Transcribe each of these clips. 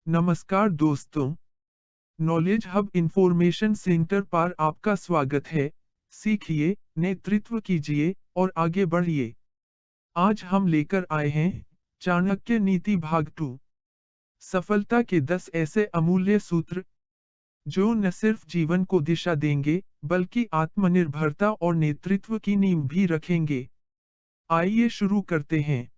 नमस्कार दोस्तों, knowledge hub information centre पर आपका स्वागत है। सीखिए, नेतृत्व कीजिए और आगे बढ़िए। आज हम लेकर आए हैं चाणक्य नीति भाग 2। सफलता के 10 ऐसे अमूल्य सूत्र जो न सिर्फ जीवन को दिशा देंगे, बल्कि आत्मनिर्भरता और नेतृत्व की नींव भी रखेंगे। आइए शुरू करते हैं।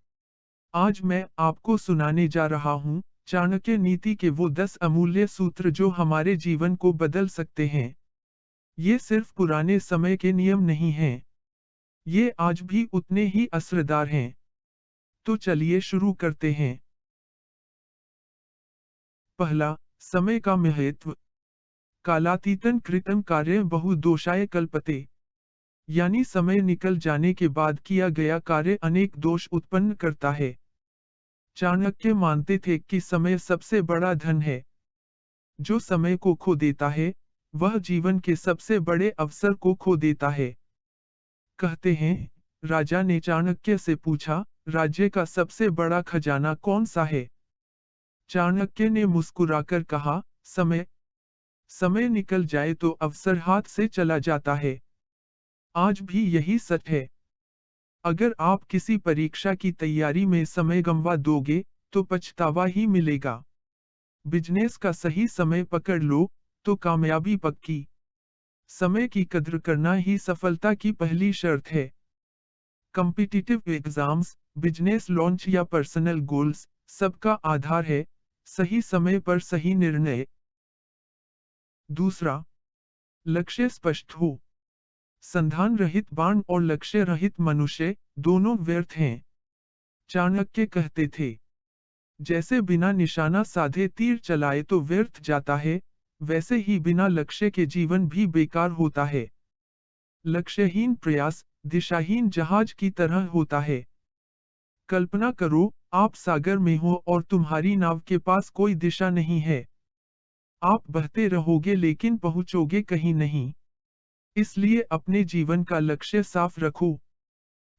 आज मैं आपको सुनाने जा रहा हूँ चाणक्य नीति के वो 10 अमूल्य सूत्र जो हमारे जीवन को बदल सकते हैं। ये सिर्फ पुराने समय के नियम नहीं हैं। ये आज भी उतने ही असरदार हैं। तो चलिए शुरू करते हैं। पहला, समय का महत्व। कालातीतं कृतं कार्यं बहुदोषाय कल्पते। यानी समय निकल जाने के बाद किया गया कार्य अनेक दोष उत्पन्न करता है। चाणक्य मानते थे कि समय सबसे बड़ा धन है। जो समय को खो देता है, वह जीवन के सबसे बड़े अवसर को खो देता है। कहते हैं, राजा ने चाणक्य से पूछा, राज्य का सबसे बड़ा खजाना कौन सा है? चाणक्य ने मुस्कुराकर कहा, समय। समय निकल जाए तो अवसर हाथ से चला जाता है। आज भी यही सच है। अगर आप किसी परीक्षा की तैयारी में समय गंवा दोगे, तो पछतावा ही मिलेगा। बिजनेस का सही समय पकड़ लो, तो कामयाबी पक्की। समय की कद्र करना ही सफलता की पहली शर्त है। कॉम्पिटिटिव एग्जाम्स, बिजनेस लॉन्च या पर्सनल गोल्स, सबका आधार है सही समय पर सही निर्णय। दूसरा, लक्ष्य स्पष्ट हो। संधान रहित बाण और लक्ष्य रहित मनुष्य दोनों व्यर्थ हैं। चाणक्य कहते थे, जैसे बिना निशाना साधे तीर चलाए तो व्यर्थ जाता है, वैसे ही बिना लक्ष्य के जीवन भी बेकार होता है। लक्ष्यहीन प्रयास दिशाहीन जहाज की तरह होता है। कल्पना करो, आप सागर में हो और तुम्हारी नाव के पास कोई दिशा नहीं है। आप बहते रहोगे लेकिन पहुंचोगे कहीं नहीं। इसलिए अपने जीवन का लक्ष्य साफ रखो।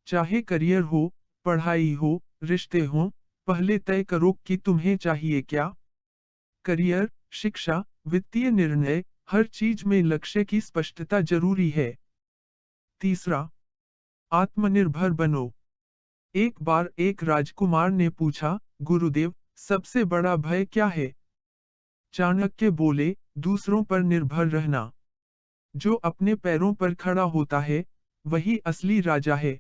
चाहे करियर हो, पढ़ाई हो, रिश्ते हो, पहले तय करो कि तुम्हें चाहिए क्या। करियर, शिक्षा, वित्तीय निर्णय, हर चीज में लक्ष्य की स्पष्टता जरूरी है। तीसरा, आत्मनिर्भर बनो। एक बार एक राजकुमार ने पूछा, गुरुदेव, सबसे बड़ा भय क्या है? चाणक्य बोले, दूसरों पर निर्भर रहना। जो अपने पैरों पर खड़ा होता है, वही असली राजा है।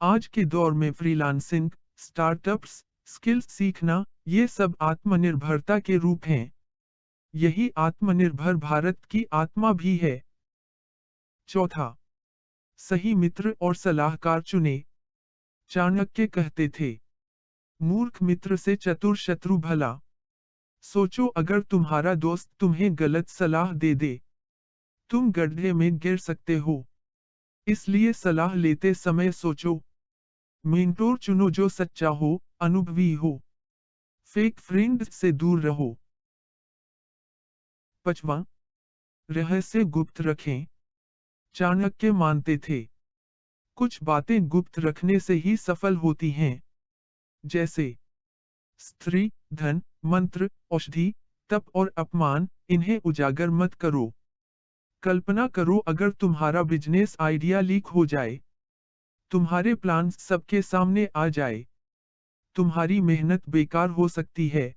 आज के दौर में फ्रीलांसिंग, स्टार्टअप्स, स्किल्स सीखना, ये सब आत्मनिर्भरता के रूप हैं। यही आत्मनिर्भर भारत की आत्मा भी है। चौथा, सही मित्र और सलाहकार चुने। चाणक्य कहते थे, मूर्ख मित्र से चतुर शत्रु भला। सोचो, अगर तुम्हारा दोस्त तुम्हें गलत सलाह दे दे, तुम गड्ढे में गिर सकते हो। इसलिए सलाह लेते समय सोचो। मेंटोर चुनो जो सच्चा हो, अनुभवी हो। फेक फ्रेंड से दूर रहो। पांचवां, रहस्य गुप्त रखें। चाणक्य मानते थे, कुछ बातें गुप्त रखने से ही सफल होती हैं। जैसे स्त्री, धन, मंत्र, औषधि, तप और अपमान, इन्हें उजागर मत करो। कल्पना करो, अगर तुम्हारा बिजनेस आइडिया लीक हो जाए, तुम्हारे प्लान सबके सामने आ जाए, तुम्हारी मेहनत बेकार हो सकती है।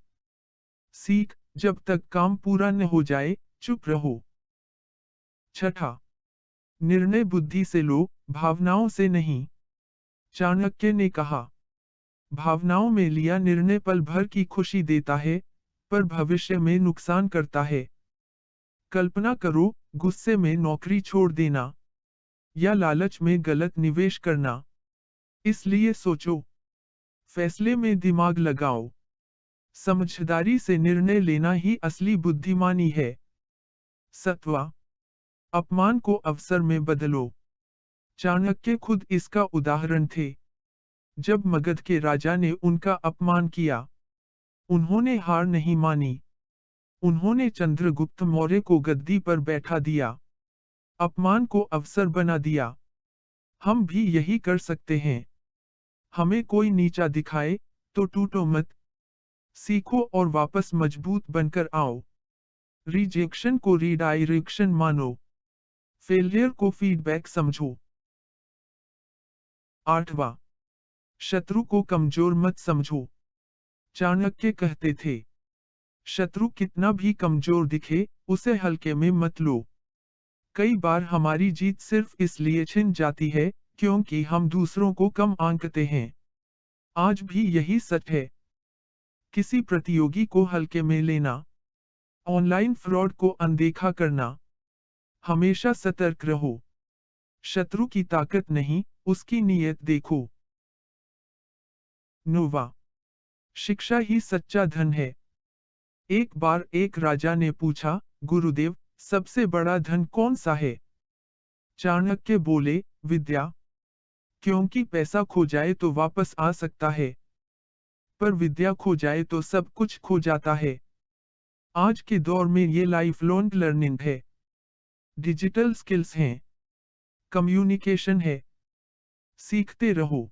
सीख, जब तक काम पूरा न हो जाए, चुप रहो। छठा, निर्णय बुद्धि से लो, भावनाओं से नहीं। चाणक्य ने कहा, भावनाओं में लिया निर्णय पल भर की खुशी देता है, पर भविष्य में नुकसान करता है। कल्पना करो, गुस्से में नौकरी छोड़ देना, या लालच में गलत निवेश करना। इसलिए सोचो, फैसले में दिमाग लगाओ। समझदारी से निर्णय लेना ही असली बुद्धिमानी है। सत्वा, अपमान को अवसर में बदलो। चाणक्य खुद इसका उदाहरण थे। जब मगध के राजा ने उनका अपमान किया, उन्होंने हार नहीं मानी। उन्होंने चंद्रगुप्त मौर्य को गद्दी पर बैठा दिया। अपमान को अवसर बना दिया। हम भी यही कर सकते हैं। हमें कोई नीचा दिखाए, तो टूटो मत। सीखो और वापस मजबूत बनकर आओ। रिजेक्शन को रीडायरेक्शन मानो। फेलियर को फीडबैक समझो। 8वां, शत्रु को कमजोर मत समझो। चाणक्य कहते थे, शत्रु कितना भी कमजोर दिखे, उसे हल्के में मत लो। कई बार हमारी जीत सिर्फ इसलिए छिन जाती है, क्योंकि हम दूसरों को कम आंकते हैं। आज भी यही सच है। किसी प्रतियोगी को हल्के में लेना, ऑनलाइन फ्रॉड को अनदेखा करना। हमेशा सतर्क रहो। शत्रु की ताकत नहीं, उसकी नीयत देखो। 9वां, शिक्षा ही सच्चा धन है। एक बार एक राजा ने पूछा, गुरुदेव, सबसे बड़ा धन कौन सा है? चाणक्य बोले, विद्या। क्योंकि पैसा खो जाए तो वापस आ सकता है, पर विद्या खो जाए तो सब कुछ खो जाता है। आज के दौर में ये लाइफ लॉन्ग लर्निंग है। डिजिटल स्किल्स हैं, कम्युनिकेशन है। सीखते रहो,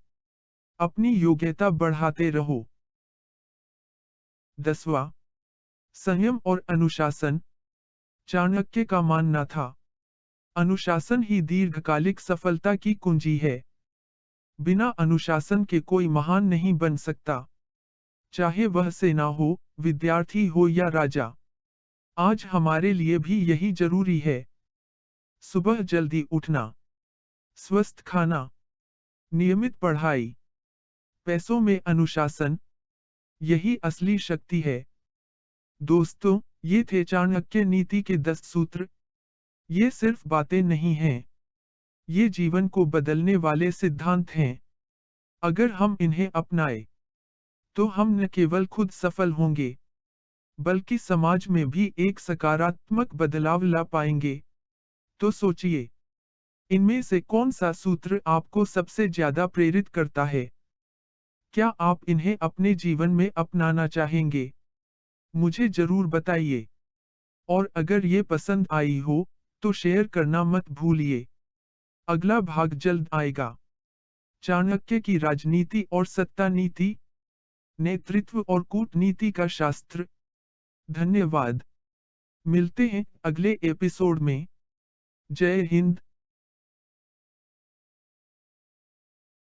अपनी योग्यता बढ़ाते रहो। 10वां, संयम और अनुशासन। चाणक्य का मानना था, अनुशासन ही दीर्घकालिक सफलता की कुंजी है। बिना अनुशासन के कोई महान नहीं बन सकता, चाहे वह सेना हो, विद्यार्थी हो या राजा। आज हमारे लिए भी यही जरूरी है। सुबह जल्दी उठना, स्वस्थ खाना, नियमित पढ़ाई, पैसों में अनुशासन, यही असली शक्ति है। दोस्तों, ये थे चाणक्य नीति के 10 सूत्र। ये सिर्फ बातें नहीं हैं, ये जीवन को बदलने वाले सिद्धांत हैं। अगर हम इन्हें अपनाएं, तो हम न केवल खुद सफल होंगे, बल्कि समाज में भी एक सकारात्मक बदलाव ला पाएंगे। तो सोचिए, इनमें से कौन सा सूत्र आपको सबसे ज्यादा प्रेरित करता है? क्या आप इन्हें अपने जीवन में अपनाना चाहेंगे? मुझे जरूर बताइए। और अगर ये पसंद आई हो, तो शेयर करना मत भूलिए। अगला भाग जल्द आएगा। चाणक्य की राजनीति और सत्ता नीति, नेतृत्व और कूटनीति का शास्त्र। धन्यवाद। मिलते हैं अगले एपिसोड में। जय हिंद।